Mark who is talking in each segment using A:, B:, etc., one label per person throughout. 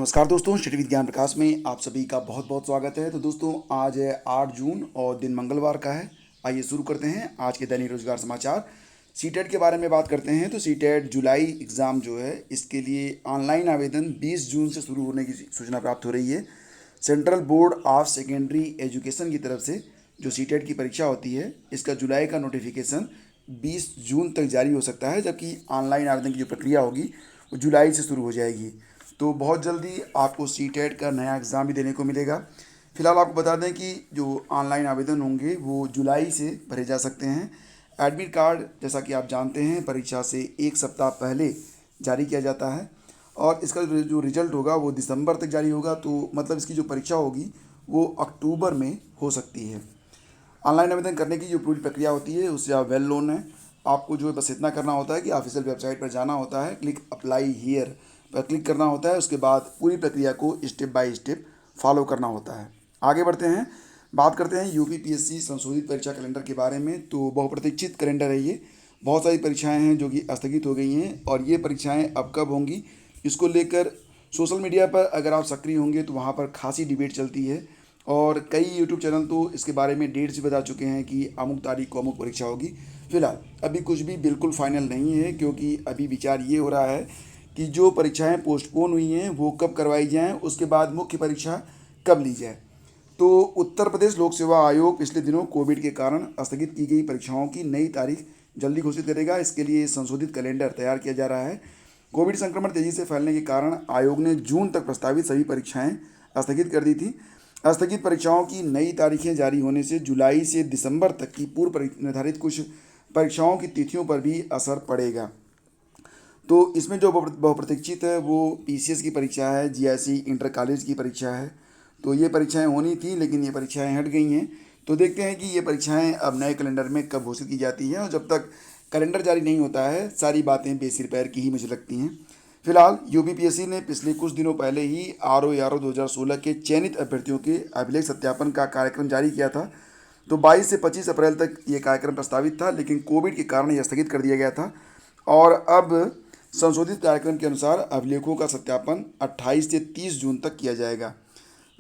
A: नमस्कार दोस्तों, स्टडी विज्ञान प्रकाश में आप सभी का बहुत बहुत स्वागत है। तो दोस्तों, आज है 8 जून और दिन मंगलवार का है। आइए शुरू करते हैं आज के दैनिक रोजगार समाचार। सीटेट के बारे में बात करते हैं। तो सीटेट जुलाई एग्ज़ाम जो है, इसके लिए ऑनलाइन आवेदन 20 जून से शुरू होने की सूचना प्राप्त हो रही है। Central board of secondary education की तरफ से जो सीटेट की परीक्षा होती है, इसका जुलाई का नोटिफिकेशन 20 जून तक जारी हो सकता है, जबकि ऑनलाइन आवेदन की जो प्रक्रिया होगी वो जुलाई से शुरू हो जाएगी। तो बहुत जल्दी आपको सीटेट का नया एग्ज़ाम भी देने को मिलेगा। फिलहाल आपको बता दें कि जो ऑनलाइन आवेदन होंगे वो जुलाई से भरे जा सकते हैं। एडमिट कार्ड, जैसा कि आप जानते हैं, परीक्षा से एक सप्ताह पहले जारी किया जाता है और इसका जो रिजल्ट होगा वो दिसंबर तक जारी होगा। तो मतलब इसकी जो परीक्षा होगी वो अक्टूबर में हो सकती है। ऑनलाइन आवेदन करने की जो पूरी प्रक्रिया होती है उससे आप वेल नोन है। आपको जो है बस इतना करना होता है कि ऑफिशियल वेबसाइट पर जाना होता है, क्लिक अप्लाई हियर पर क्लिक करना होता है। उसके बाद पूरी प्रक्रिया को स्टेप बाय स्टेप फॉलो करना होता है। आगे बढ़ते हैं, बात करते हैं यूपीपीएससी संशोधित परीक्षा कैलेंडर के बारे में। तो बहुप्रतीक्षित कैलेंडर है ये। बहुत सारी परीक्षाएं हैं जो कि स्थगित हो गई हैं और ये परीक्षाएं अब कब होंगी, इसको लेकर सोशल मीडिया पर अगर आप सक्रिय होंगे तो वहाँ पर खासी डिबेट चलती है और कई यूट्यूब चैनल तो इसके बारे में डेट्स भी बता चुके हैं कि अमुक तारीख को अमुक परीक्षा होगी। फिलहाल अभी कुछ भी बिल्कुल फाइनल नहीं है, क्योंकि अभी विचार ये हो रहा है कि जो परीक्षाएं पोस्टपोन हुई हैं वो कब करवाई जाएं, उसके बाद मुख्य परीक्षा कब ली जाए। तो उत्तर प्रदेश लोक सेवा आयोग पिछले दिनों कोविड के कारण स्थगित की गई परीक्षाओं की नई तारीख जल्दी घोषित करेगा। इसके लिए संशोधित कैलेंडर तैयार किया जा रहा है। कोविड संक्रमण तेजी से फैलने के कारण आयोग ने जून तक प्रस्तावित सभी परीक्षाएं स्थगित कर दी थी। स्थगित परीक्षाओं की नई तारीखें जारी होने से जुलाई से दिसंबर तक की पूर्व निर्धारित कुछ परीक्षाओं की तिथियों पर भी असर पड़ेगा। तो इसमें जो बहुप्रतीक्षित है वो पीसीएस की परीक्षा है, जीआईसी इंटर कॉलेज की परीक्षा है। तो ये परीक्षाएं होनी थी लेकिन ये परीक्षाएं हट गई हैं। तो देखते हैं कि ये परीक्षाएं अब नए कैलेंडर में कब घोषित की जाती हैं, और जब तक कैलेंडर जारी नहीं होता है सारी बातें बेसिर पैर की ही मुझे लगती हैं। फिलहाल यूपीपीएससी ने पिछले कुछ दिनों पहले ही आरओ 2016 के चयनित अभ्यर्थियों के अभिलेख सत्यापन का कार्यक्रम जारी किया था। तो 22 से 25 अप्रैल तक ये कार्यक्रम प्रस्तावित था, लेकिन कोविड के कारण यह स्थगित कर दिया गया था और अब संशोधित कार्यक्रम के अनुसार अभिलेखों का सत्यापन 28 से 30 जून तक किया जाएगा।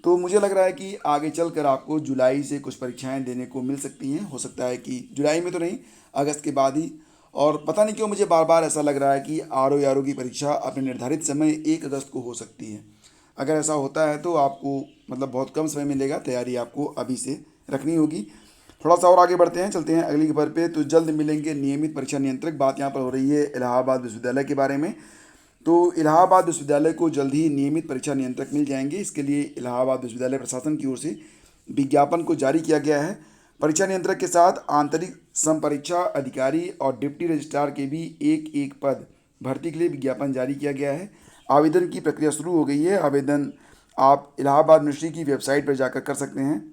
A: तो मुझे लग रहा है कि आगे चलकर आपको जुलाई से कुछ परीक्षाएं देने को मिल सकती हैं। हो सकता है कि जुलाई में तो नहीं, अगस्त के बाद ही। और पता नहीं क्यों मुझे बार बार ऐसा लग रहा है कि आरओ की परीक्षा अपने निर्धारित समय 1 अगस्त को हो सकती है। अगर ऐसा होता है तो आपको मतलब बहुत कम समय मिलेगा, तैयारी आपको अभी से रखनी होगी। थोड़ा सा और आगे बढ़ते हैं, चलते हैं अगली खबर पे। तो जल्द मिलेंगे नियमित परीक्षा नियंत्रक। बात यहाँ पर हो रही है इलाहाबाद विश्वविद्यालय के बारे में। तो इलाहाबाद विश्वविद्यालय को जल्द ही नियमित परीक्षा नियंत्रक मिल जाएंगे। इसके लिए इलाहाबाद विश्वविद्यालय प्रशासन की ओर से विज्ञापन को जारी किया गया है। परीक्षा नियंत्रक के साथ आंतरिक संपरीक्षा अधिकारी और डिप्टी रजिस्ट्रार के भी एक एक पद भर्ती के लिए विज्ञापन जारी किया गया है। आवेदन की प्रक्रिया शुरू हो गई है। आवेदन आप इलाहाबाद यूनिवर्सिटी की वेबसाइट पर जाकर कर सकते हैं।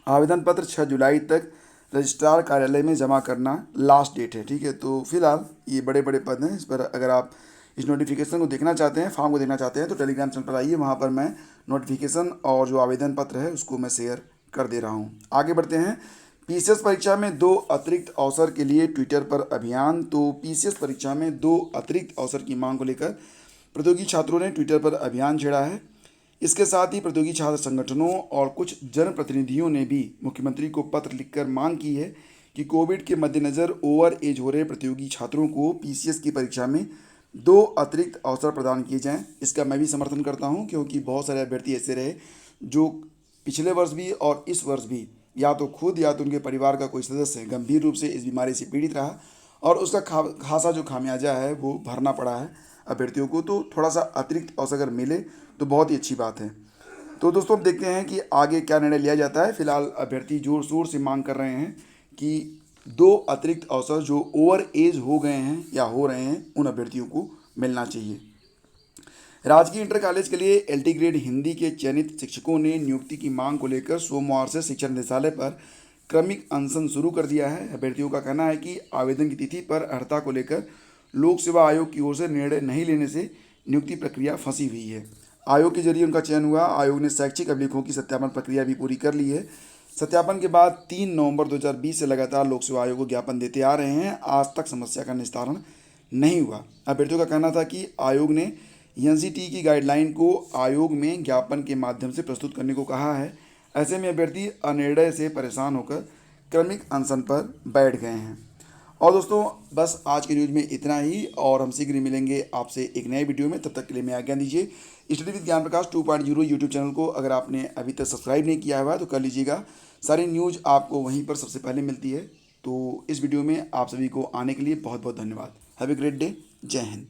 A: आवेदन पत्र 6 जुलाई तक रजिस्ट्रार कार्यालय में जमा करना लास्ट डेट है। ठीक है, तो फिलहाल ये बड़े बड़े पद हैं। इस पर अगर आप इस नोटिफिकेशन को देखना चाहते हैं, फॉर्म को देखना चाहते हैं, तो टेलीग्राम चैनल पर आइए, वहाँ पर मैं नोटिफिकेशन और जो आवेदन पत्र है उसको मैं शेयर कर दे रहा हूँ। आगे बढ़ते हैं, पीसीएस परीक्षा में 2 अतिरिक्त अवसर के लिए ट्विटर पर अभियान। तो पीसीएस परीक्षा में 2 अतिरिक्त अवसर की मांग को लेकर प्रतियोगी छात्रों ने ट्विटर पर अभियान छेड़ा है। इसके साथ ही प्रतियोगी छात्र संगठनों और कुछ जनप्रतिनिधियों ने भी मुख्यमंत्री को पत्र लिखकर मांग की है कि कोविड के मद्देनज़र ओवर एज हो रहे प्रतियोगी छात्रों को पीसीएस की परीक्षा में 2 अतिरिक्त अवसर प्रदान किए जाएं। इसका मैं भी समर्थन करता हूं, क्योंकि बहुत सारे अभ्यर्थी ऐसे रहे जो पिछले वर्ष भी और इस वर्ष भी या तो खुद या तो उनके परिवार का कोई सदस्य गंभीर रूप से इस बीमारी से पीड़ित रहा और उसका खासा जो खामियाजा है वो भरना पड़ा है अभ्यर्थियों को। तो थोड़ा सा अतिरिक्त अवसर अगर मिले तो बहुत ही अच्छी बात है। तो दोस्तों, अब देखते हैं कि आगे क्या निर्णय लिया जाता है। फिलहाल अभ्यर्थी जोर शोर से मांग कर रहे हैं कि 2 अतिरिक्त अवसर जो ओवर एज हो गए हैं या हो रहे हैं उन अभ्यर्थियों को मिलना चाहिए। राजकीय इंटर कॉलेज के लिए एलटी ग्रेड हिंदी के चयनित शिक्षकों ने नियुक्ति की मांग को लेकर सोमवार से शिक्षा निदेशालय पर क्रमिक अनशन शुरू कर दिया है। अभ्यर्थियों का कहना है कि आवेदन की तिथि पर अर्हता को लेकर लोक सेवा आयोग की ओर से निर्णय नहीं लेने से नियुक्ति प्रक्रिया फंसी हुई है। आयोग के जरिए उनका चयन हुआ। आयोग ने शैक्षिक अभिलेखों की सत्यापन प्रक्रिया भी पूरी कर ली है। सत्यापन के बाद 3 नवंबर 2020 से लगातार लोक सेवा आयोग को ज्ञापन देते आ रहे हैं। आज तक समस्या का निस्तारण नहीं हुआ। अभ्यर्थियों का कहना था कि आयोग ने एनसीटी की गाइडलाइन को आयोग में ज्ञापन के माध्यम से प्रस्तुत करने को कहा है। ऐसे में अभ्यर्थी अनिर्णय से परेशान होकर क्रमिक अनशन पर बैठ गए हैं। और दोस्तों बस आज के न्यूज़ में इतना ही, और हम शीघ्र ही मिलेंगे आपसे एक नए वीडियो में। तब तक के लिए मैं आज्ञा दीजिए। स्टडी विद ज्ञान प्रकाश 2.0 यूट्यूब चैनल को अगर आपने अभी तक सब्सक्राइब नहीं किया हुआ है तो कर लीजिएगा। सारी न्यूज़ आपको वहीं पर सबसे पहले मिलती है। तो इस वीडियो में आप सभी को आने के लिए बहुत बहुत धन्यवाद। Have a great day. जय हिंद।